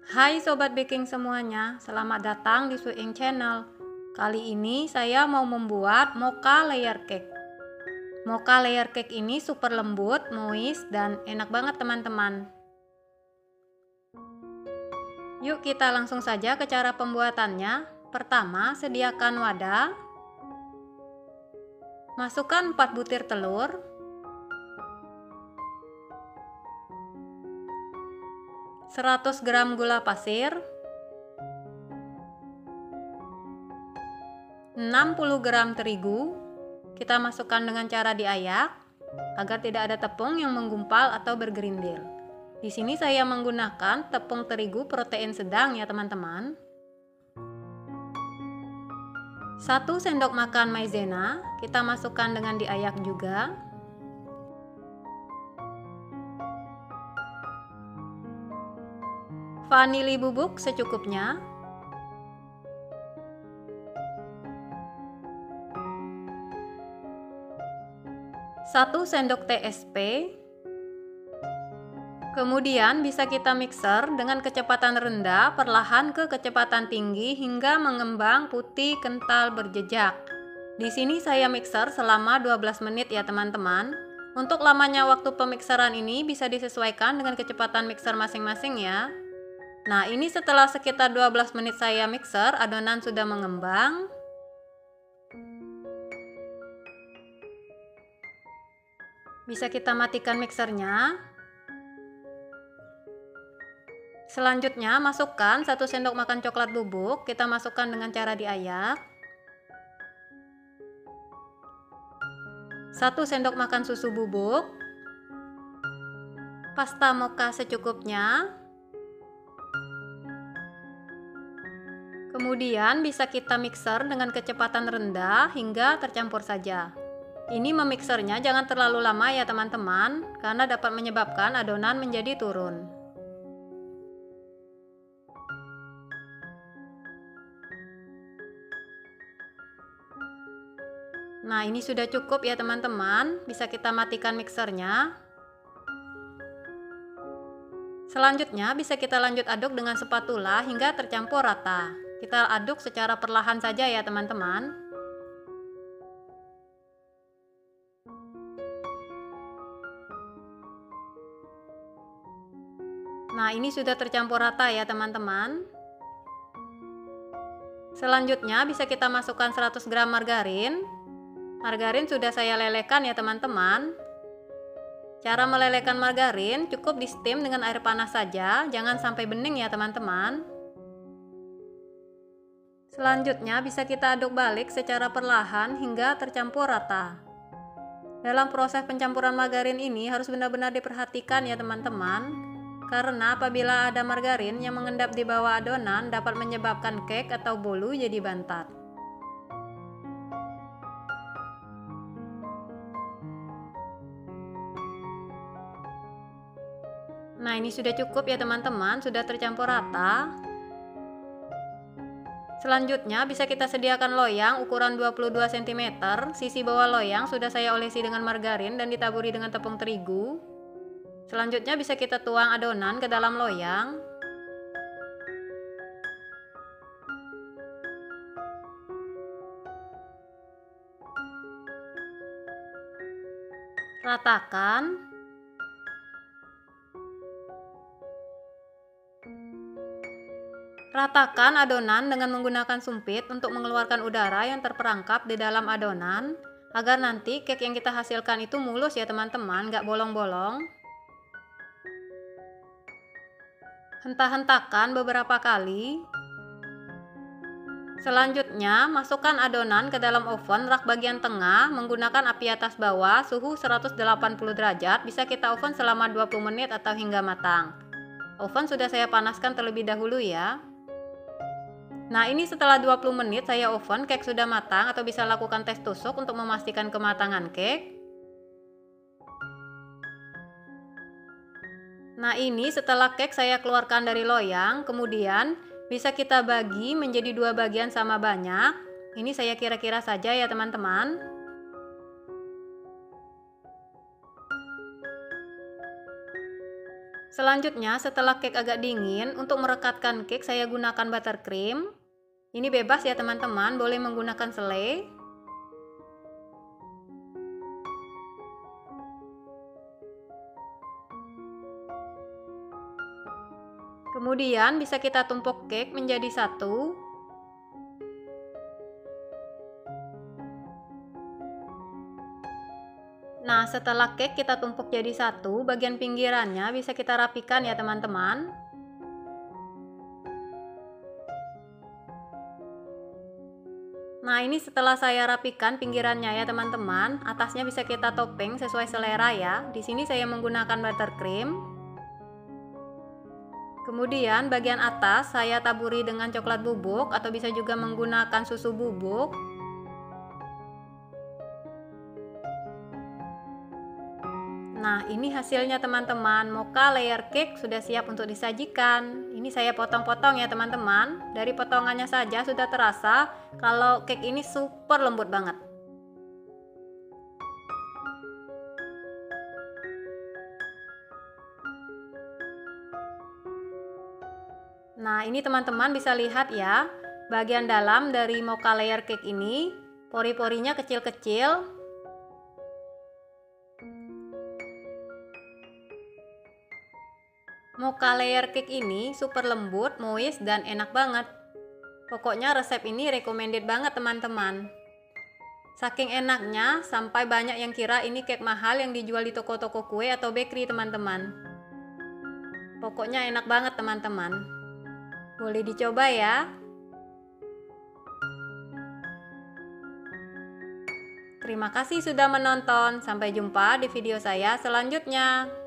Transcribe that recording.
Hai Sobat Baking semuanya, selamat datang di Suing Channel. Kali ini saya mau membuat mocha layer cake. Mocha layer cake ini super lembut, moist, dan enak banget teman-teman. Yuk kita langsung saja ke cara pembuatannya. Pertama, sediakan wadah. Masukkan 4 butir telur. Seratus gram gula pasir, 60 gram terigu. Kita masukkan dengan cara diayak agar tidak ada tepung yang menggumpal atau bergerindil. Di sini saya menggunakan tepung terigu protein sedang ya teman-teman. 1 sendok makan maizena, kita masukkan dengan diayak juga. Vanili bubuk secukupnya. 1 sendok teh SP. Kemudian bisa kita mixer dengan kecepatan rendah perlahan ke kecepatan tinggi hingga mengembang putih kental berjejak. Di sini saya mixer selama 12 menit ya teman-teman. Untuk lamanya waktu pemikseran ini bisa disesuaikan dengan kecepatan mixer masing-masing ya. Nah, ini setelah sekitar 12 menit saya mixer, adonan sudah mengembang. Bisa kita matikan mixernya. Selanjutnya, masukkan 1 sendok makan coklat bubuk, kita masukkan dengan cara diayak. 1 sendok makan susu bubuk. Pasta mocha secukupnya. Kemudian bisa kita mixer dengan kecepatan rendah hingga tercampur saja. Ini memixernya jangan terlalu lama ya teman-teman, karena dapat menyebabkan adonan menjadi turun. Nah, ini sudah cukup ya teman-teman, bisa kita matikan mixernya. Selanjutnya bisa kita lanjut aduk dengan spatula hingga tercampur rata. Kita aduk secara perlahan saja ya teman-teman. Nah, ini sudah tercampur rata ya teman-teman. Selanjutnya bisa kita masukkan 100 gram margarin. Margarin sudah saya lelehkan ya teman-teman. Cara melelehkan margarin cukup di steam dengan air panas saja, jangan sampai bening ya teman-teman. Selanjutnya bisa kita aduk balik secara perlahan hingga tercampur rata. Dalam proses pencampuran margarin ini harus benar-benar diperhatikan ya teman-teman, karena apabila ada margarin yang mengendap di bawah adonan dapat menyebabkan cake atau bolu jadi bantat. Nah, ini sudah cukup ya teman-teman, sudah tercampur rata. Selanjutnya bisa kita sediakan loyang ukuran 22 cm. Sisi bawah loyang sudah saya olesi dengan margarin dan ditaburi dengan tepung terigu. Selanjutnya bisa kita tuang adonan ke dalam loyang. Ratakan. Ratakan adonan dengan menggunakan sumpit untuk mengeluarkan udara yang terperangkap di dalam adonan, agar nanti cake yang kita hasilkan itu mulus ya teman-teman, nggak bolong-bolong. Hentak-hentakan beberapa kali. Selanjutnya, masukkan adonan ke dalam oven rak bagian tengah menggunakan api atas bawah suhu 180 derajat, bisa kita oven selama 20 menit atau hingga matang. Oven sudah saya panaskan terlebih dahulu ya. Nah, ini setelah 20 menit saya oven, cake sudah matang, atau bisa lakukan tes tusuk untuk memastikan kematangan cake. Nah, ini setelah cake saya keluarkan dari loyang, kemudian bisa kita bagi menjadi 2 bagian sama banyak. Ini saya kira-kira saja ya teman-teman. Selanjutnya, setelah cake agak dingin, untuk merekatkan cake saya gunakan buttercream. Ini bebas ya teman-teman, boleh menggunakan selai. Kemudian bisa kita tumpuk cake menjadi satu. Nah, setelah cake kita tumpuk jadi satu, bagian pinggirannya bisa kita rapikan ya teman-teman. Nah, ini setelah saya rapikan pinggirannya ya teman-teman. Atasnya bisa kita topping sesuai selera ya. Di sini saya menggunakan buttercream. Kemudian bagian atas saya taburi dengan coklat bubuk atau bisa juga menggunakan susu bubuk. Nah, ini hasilnya teman-teman. Mocha layer cake sudah siap untuk disajikan. Ini saya potong-potong ya teman-teman. Dari potongannya saja sudah terasa kalau cake ini super lembut banget. Nah, ini teman-teman bisa lihat ya. Bagian dalam dari mocha layer cake ini, pori-porinya kecil-kecil. Mocha layer cake ini super lembut, moist, dan enak banget. Pokoknya resep ini recommended banget teman-teman. Saking enaknya, sampai banyak yang kira ini cake mahal yang dijual di toko-toko kue atau bakery teman-teman. Pokoknya enak banget teman-teman. Boleh dicoba ya. Terima kasih sudah menonton. Sampai jumpa di video saya selanjutnya.